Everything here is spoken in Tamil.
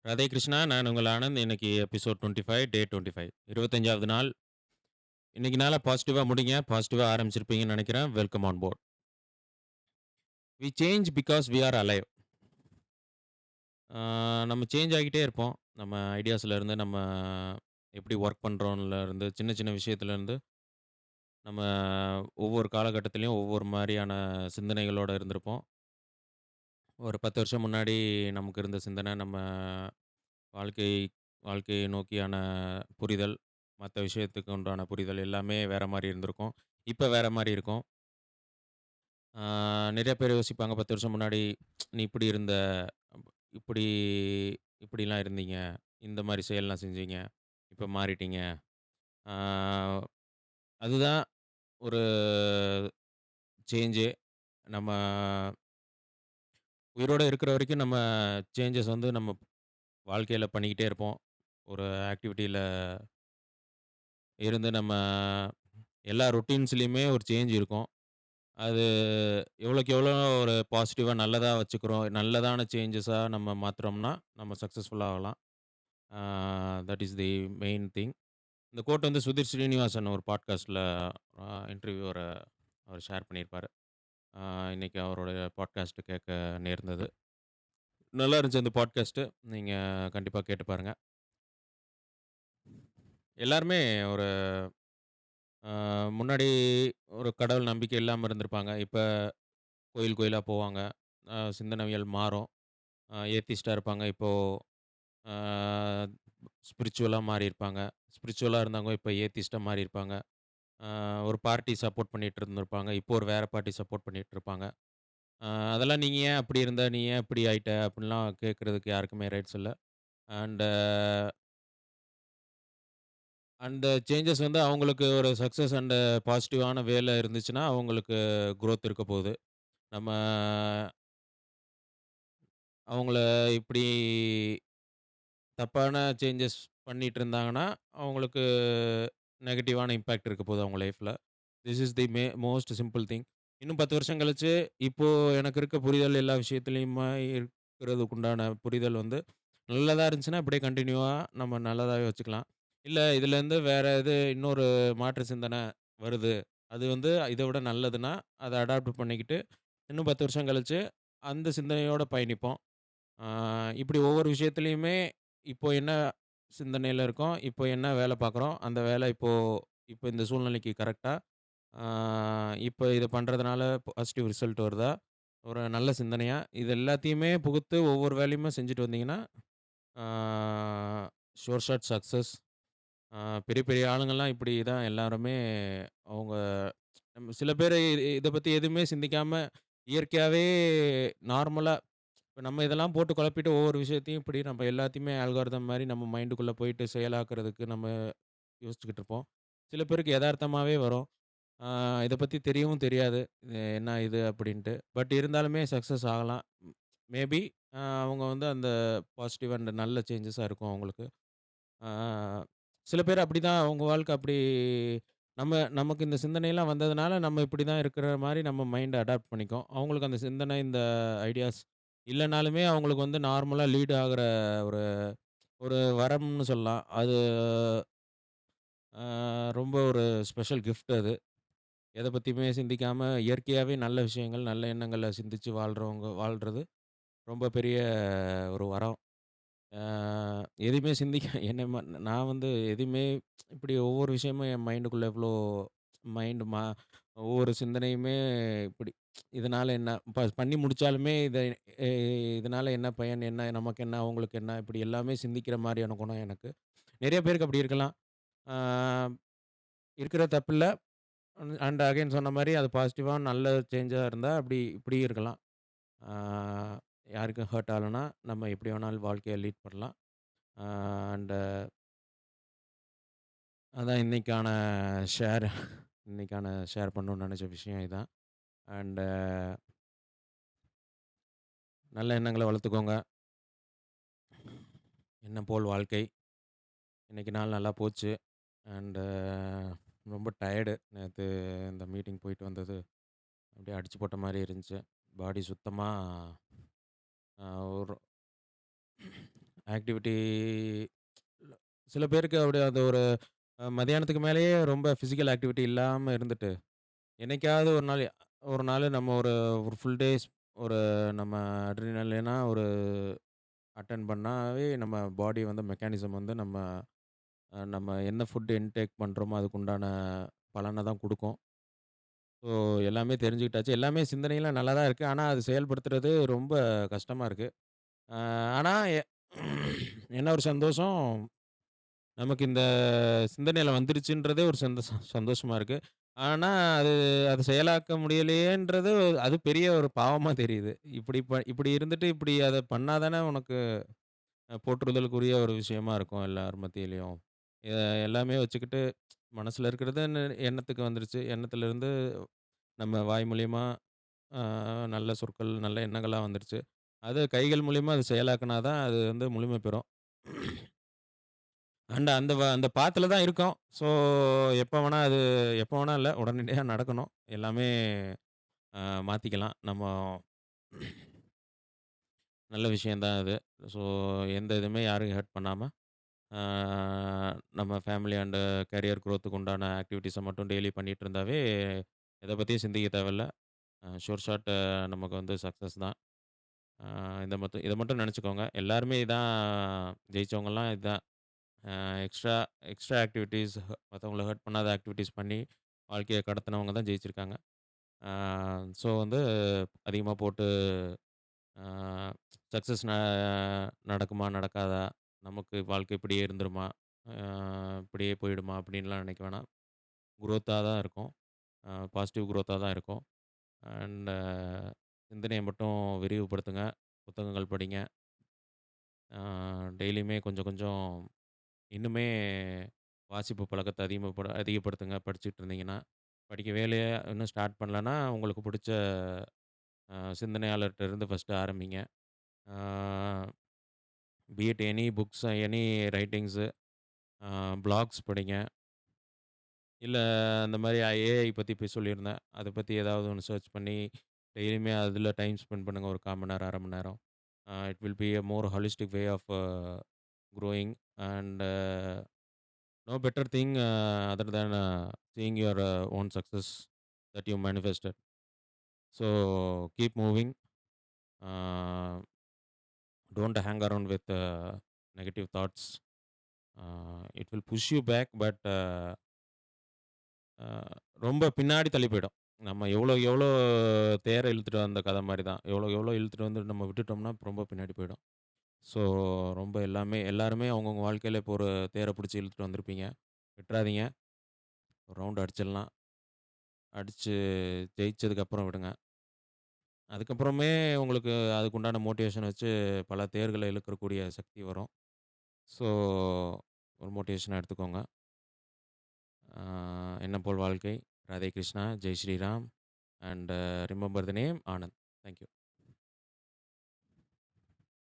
ராதே கிருஷ்ணா. நான் உங்கள் ஆனந்த். இன்னைக்கு எபிசோட் 25 டே 25 25வது நாள். இன்னைக்கு நாள பாசிட்டிவா முடிங்க. பாசிட்டிவா ஆரம்பிச்சிருப்பீங்கன்னு நெனைக்கிறேன். Welcome on board. We change because we are alive. ஆ நம்ம சேஞ்ச் ஆகிட்டே இருப்போம். நம்ம ஐடியாஸ்ல இருந்து, நம்ம எப்படி ஒர்க் பண்றோம்ல இருந்து, சின்ன சின்ன விஷயத்துல இருந்து, நம்ம ஒவ்வொரு காலகட்டத்திலயும் ஒவ்வொரு மாரியான சிந்தனைகளோட இருந்திருப்போம். ஒரு 10 வருஷம் முன்னாடி நமக்கு இருந்த சிந்தனை, நம்ம வாழ்க்கை வாழ்க்கையை நோக்கியான புரிதல், மத்த விஷயத்துக்கு உண்டான புரிதல் எல்லாமே வேற மாரி இருந்திருக்கும். இப்ப வேற மாரி இருக்கும். ஆ நெறைய பேர் யோசிப்பாங்க 10 வருஷம் முன்னாடி, "நீ இப்படி இருந்த, இப்படி இப்படிலாம் இருந்தீங்க. இந்த மாரி செயல்லாம் செஞ்சீங்க. இப்ப மாறிட்டீங்க." ஆ அதுதான் ஒரு சேஞ்சே. நம்ம உயிரோட இருக்கிற வரைக்கும் நம்ம சேஞ்சஸ் வந்து நம்ம வாழ்க்கையில பண்ணிக்கிட்டே இருப்போம். ஒரு ஆக்டிவிட்டில இருந்து நம்ம எல்லா ரொட்டீன்ஸ்லயுமே ஒரு சேஞ்ச் இருக்கும். அது எவ்வளோக்கு எவ்வளோ ஒரு பாசிட்டிவா நல்லதா வச்சுக்கிறோம், நல்லதான சேஞ்சஸா நம்ம மாத்துறோம்னா, நம்ம சக்சஸ்ஃபுல் ஆகலாம். Ah that is the main thing. இந்த கோட் வந்து சுதீர் ஸ்ரீனிவாசன் ஒரு பாட்காஸ்ட்ல இன்டர்வியூவர அவர் ஷேர் பண்ணியிருப்பாரு. ஆ இன்னைக்கு அவருடைய பாட்காஸ்ட் கேட்க நேர்ந்தது. நல்லா இருந்துச்சு அந்த பாட்காஸ்ட்டு. நீங்க கண்டிப்பா கேட்டு பாருங்க. எல்லாருமே ஒரு முன்னாடி ஒரு கடவுள் நம்பிக்கை இல்லாம இருந்திருப்பாங்க. இப்ப கோயில் கோயிலா போவாங்க. சிந்தனைகள் மாறும். ஏத்திஸ்ட்டா இருப்பாங்க. இப்போ ஆ ஸ்பிரிச்சுவலா மாறியிருப்பாங்க. ஸ்பிரிச்சுவலா இருந்தவங்க இப்ப ஏத்திஸ்ட்டா மாறியிருப்பாங்க. ஆ ஒரு பார்ட்டி சப்போர்ட் பண்ணிட்டு இருந்திருப்பாங்க. இப்போ ஒரு வேற பார்ட்டி சப்போர்ட் பண்ணிட்டு இருப்பாங்க. ஆ அதெல்லாம் "நீங்க ஏன் அப்படி இருந்த? நீ ஏன் இப்படி ஆயிட்ட?" அப்படின்லாம் கேட்கறதுக்கு யாருக்குமே ரைட்ஸ் இல்ல. அண்ட் அந்த சேஞ்சஸ் வந்து அவங்களுக்கு ஒரு சக்சஸ் அண்ட் பாசிட்டிவான வேல இருந்துச்சுன்னா, அவங்களுக்கு குரோத் இருக்க போகுது. நம்ம அவங்கள இப்படி தப்பான சேஞ்சஸ் பண்ணிட்டு இருந்தாங்கன்னா, அவங்களுக்கு நெகட்டிவான இம்பாக்ட் இருக்க போகுது அவங்க லைஃப்ல. This is the most simple thing. இன்னும் 10 வருஷம் கழிச்சு, இப்போ எனக்கு இருக்க புரிதல் எல்லா விஷயத்துலயுமே இருக்கிறதுக்கு உண்டான புரிதல் வந்து நல்லதா இருந்துச்சுன்னா, இப்படியே கன்டினியூவா நம்ம நல்லதாவே வச்சுக்கலாம். இல்ல இதுலேருந்து வேற இன்னொரு மாற்று சிந்தனை வருது. அது வந்து இத விட நல்லதுன்னா, அத அடாப்ட் பண்ணிக்கிட்டு, இன்னும் 10 வருஷம் கழிச்சு அந்த சிந்தனையோட பயணிப்போம். ஆ இப்படி ஒவ்வொரு விஷயத்துலயுமே இப்போ என்ன சிந்தனையில இருக்கோம், இப்போ என்ன வேலை பார்க்குறோம், அந்த வேலை இப்போ இப்போ இந்த சூழ்நிலைக்கு கரெக்ட்டா, ஆ இப்போ இத பண்றதுனால பாசிட்டிவ் ரிசல்ட் வருதா, ஒரு நல்ல சிந்தனையா, இது எல்லாத்தையுமே புகுத்து ஒவ்வொரு வேலையுமே செஞ்சுட்டு வந்தீங்கன்னா, ஆ ஷூர் ஷாட் சக்சஸ். ஆ பெரிய பெரிய ஆளுங்கலாம் இப்படி தான் எல்லாருமே அவங்க நம்ம சில பேரு இத பத்தி எதுவுமே சிந்திக்காம இயற்கையாவே நார்மலா இப்ப நம்ம இதெல்லாம் போட்டு குழப்பிட்டு ஒவ்வொரு விஷயத்தையும் இப்படி நம்ம எல்லாத்தையுமே அல்காரிதம் மாரி நம்ம மைண்டுக்குள்ள போயிட்டு செயலாக்குறதுக்கு நம்ம யோசிச்சுக்கிட்டு இருப்போம். சில பேருக்கு எதார்த்தமாவே வரும். ஆ இத பத்தி தெரியவும் தெரியாது. இது என்ன இது அப்படின்ட்டு. பட் இருந்தாலுமே சக்சஸ் ஆகலாம். மேபி அவங்க வந்து அந்த பாசிட்டிவ் அண்ட் நல்ல சேஞ்சஸா இருக்கும் அவங்களுக்கு. ஆ சில பேர் அப்படிதான் அவங்க வாழ்க்கை அப்படி நமக்கு இந்த சிந்தனைலாம் வந்ததுனால, நம்ம இப்படி தான் இருக்கிற மாரி நம்ம மைண்ட் அடாப்ட் பண்ணிக்கும். அவங்களுக்கு அந்த சிந்தனை, இந்த ஐடியாஸ் இல்லனாலுமே அவங்களுக்கு வந்து நார்மலா லீட் ஆகுற ஒரு ஒரு வரம்னு சொல்லலாம். அது ரொம்ப ஒரு ஸ்பெஷல் கிஃப்ட் அது. எத பத்தியுமே சிந்திக்காம இயற்கையாவே நல்ல விஷயங்கள், நல்ல எண்ணங்கள சிந்திச்சு வாழ்றது ரொம்ப பெரிய ஒரு வரம். ஆ எதையுமே சிந்திக்க என்ன நான் வந்து எதையுமே இப்படி ஒவ்வொரு விஷயமும் என் மைண்டுக்குள்ள எவ்வளோ மைண்ட் ஒவ்வொரு சிந்தனையுமே இப்படி இதனால என்ன பண்ணி முடிச்சாலுமே எ இதனால என்ன பயன்? என்ன நமக்கு என்ன? அவங்களுக்கு என்ன? இப்படி எல்லாமே சிந்திக்கிற மாரியான குணம் எனக்கு. நெறைய பேருக்கு அப்படி இருக்கலாம். ஆ இருக்கிறது தப்பில்ல. அண்ட் அகைன் சொன்ன மாரி அது பாசிட்டிவா நல்ல சேஞ்சா இருந்தா அப்படி இப்படியும் இருக்கலாம். ஆ யாருக்கும் ஹர்ட் ஆகலன்னா, நம்ம எப்படி வேணாலும் வாழ்க்கைய லீட் பண்ணலாம். அண்ட் அதான் ஷேர் இன்னைக்கான ஷேர் பண்ணணும்னு நெனச்ச விஷயம் இதான். அண்ட் நல்ல எண்ணங்கள வளர்த்துக்கோங்க. எண்ணம் போல் வாழ்க்கை. இன்னைக்கு நாள் நல்லா போச்சு. அண்ட் ரொம்ப டயர்டு. நேத்து இந்த மீட்டிங் போயிட்டு வந்தது அப்படியே அடிச்சு போட்ட மாரி இருந்துச்சு. பாடி சுத்தமா ஒரு ஆக்டிவிட்டி சில பேருக்கு அப்படியே அந்த ஒரு மதியானத்துக்கு மேலேயே ரொம்ப ஃபிசிக்கல் ஆக்டிவிட்டி இல்லாம இருந்துட்டு, என்னைக்காவது ஒரு நாள் நம்ம ஒரு ஒரு ஃபுல் டேஸ் ஒரு நம்ம அட்ரினலினா ஒரு அட்டெண்ட் பண்ணாவே நம்ம பாடி வந்து மெக்கானிசம் வந்து நம்ம என்ன ஃபுட் இன்டேக் பண்றோமோ அதுக்கு உண்டான பலன தான் குடுக்கும். ஸோ எல்லாமே தெரிஞ்சுக்கிட்டாச்சு. எல்லாமே சிந்தனைலாம் நல்லா தான் இருக்கு. ஆனா அது செயல்படுத்துறது ரொம்ப கஷ்டமா இருக்கு. அ ஆனா என்ன ஒரு சந்தோஷம், நமக்கு இந்த சிந்தனையில வந்துருச்சுன்றதே ஒரு சந்தோஷமா இருக்கு. ஆனா அது அத செயலாக்க முடியலையேன்றது அது பெரிய ஒரு பாவமா தெரியுது. இப்படி இருந்துட்டு இப்படி அத பண்ணா தானே உனக்கு போற்றுதலுக்குரிய ஒரு விஷயமா இருக்கும் எல்லார் மத்தியிலயும். எ எல்லாமே வச்சுக்கிட்டு மனசுல இருக்கிறது எண்ணத்துக்கு வந்துருச்சு. எண்ணத்திலிருந்து நம்ம வாய் மூலியமா அ நல்ல சொற்கள், நல்ல எண்ணங்களா வந்துருச்சு. அது கைகள் மூலியமா அது செயலாக்குனா தான் அது வந்து முழுமை பெறும். அந்த பாத்துல தான் இருக்கோம். ஸோ எப்ப வேணா இல்ல, உடனடியா நடக்கணும். எல்லாமே மாத்திக்கலாம். நல்ல விஷயம் தான் அது. ஸோ எந்த இதுவுமே யாரையும் ஹர்ட் பண்ணாம, ஆ நம்ம ஃபேமிலி அண்ட் கேரியர் குரோத்துக்கு உண்டான ஆக்டிவிட்டீஸ மட்டும் டெய்லி பண்ணிட்டு இருந்தாவே, எத பத்தியும் சிந்திக்க தேவையில்ல. ஷூர் ஷாட் நமக்கு வந்து சக்சஸ் தான். ஆ இத மட்டும் நெனச்சுக்கோங்க. எல்லாருமே இதான் ஜெயிச்சவங்கலாம் இதான். அ எக்ஸ்ட்ரா எக்ஸ்ட்ரா ஆக்டிவிட்டீஸ் மத்தவங்கள ஹர்ட் பண்ணாத ஆக்டிவிட்டீஸ் பண்ணி, வாழ்க்கைய கடத்துனவங்க தான் ஜெயிச்சிருக்காங்க. ஆ ஸோ வந்து அதிகமா போட்டு ஆ சக்சஸ் நடக்குமா? நடக்காதா? நமக்கு வாழ்க்கை இப்படியே இருந்துருமா? ஆ இப்படியே போயிடுமா? அப்படின்லாம் நினைக்க வேணாம். குரோத்தா தான் இருக்கும். பாசிட்டிவ் குரோத்தா தான் இருக்கும். அண்ட் சிந்தனைய மட்டும் விரிவுபடுத்துங்க. புத்தகங்கள் படிங்க. ஆ டெய்லியுமே கொஞ்சம் கொஞ்சம் இன்னுமே வாசிப்பு பழக்கத்த அதிகப்படுத்துங்க படிச்சுட்டு இருந்தீங்கன்னா. படிக்க வேலைய இன்னும் ஸ்டார்ட் பண்ணலன்னா, உங்களுக்கு புடிச்ச சிந்தனையாளர்ட்ட இருந்து ஃபர்ஸ்ட்டு ஆரம்பிங்க. Ah be it any books, any writings, blogs படிங்க. இல்ல அந்த மாரி ஏஐ பத்தி சொல்லியிருந்தேன். அத பத்தி ஏதாவது ஒண்ணு சர்ச் பண்ணி, டெய்லியுமே அதில டைம் ஸ்பெண்ட் பண்ணுங்க. ஒரு 1/4 மணி நேரம், 1/2 மணி நேரம். It will be a more holistic way of growing and no better thing other than seeing your own success that you manifested. So keep moving. Don't hang around with negative thoughts. It will push you back but uh ரொம்ப பின்னாடி தள்ளி போயிடும். நம்ம எவ்வளோ தேர இழுத்துட்டு வந்த கத மாரி தான். எவ்வளோ இழுத்துட்டு வந்து நம்ம விட்டுட்டோம்னா, ரொம்ப பின்னாடி போயிடும். ஸோ ரொம்ப எல்லாருமே அவங்கவங்க வாழ்க்கையில இப்போ ஒரு தேர புடிச்சு இழுத்துட்டு வந்திருப்பீங்க. விட்றாதீங்க. ஒரு ரவுண்ட் அடிச்சிடலாம். அடிச்சு ஜெயிச்சதுக்கப்புறம் விடுங்க. அதுக்கப்புறமே உங்களுக்கு அதுக்குண்டான மோட்டிவேஷன் வச்சு பல தேர்கள இழுக்கக்கூடிய சக்தி வரும். ஸோ ஒரு மோட்டிவேஷனா எடுத்துக்கோங்க. ஆ எண்ணம் போல் வாழ்க்கை. Radhe Krishna, Jai Shriram and remember the name Anand. Thank you.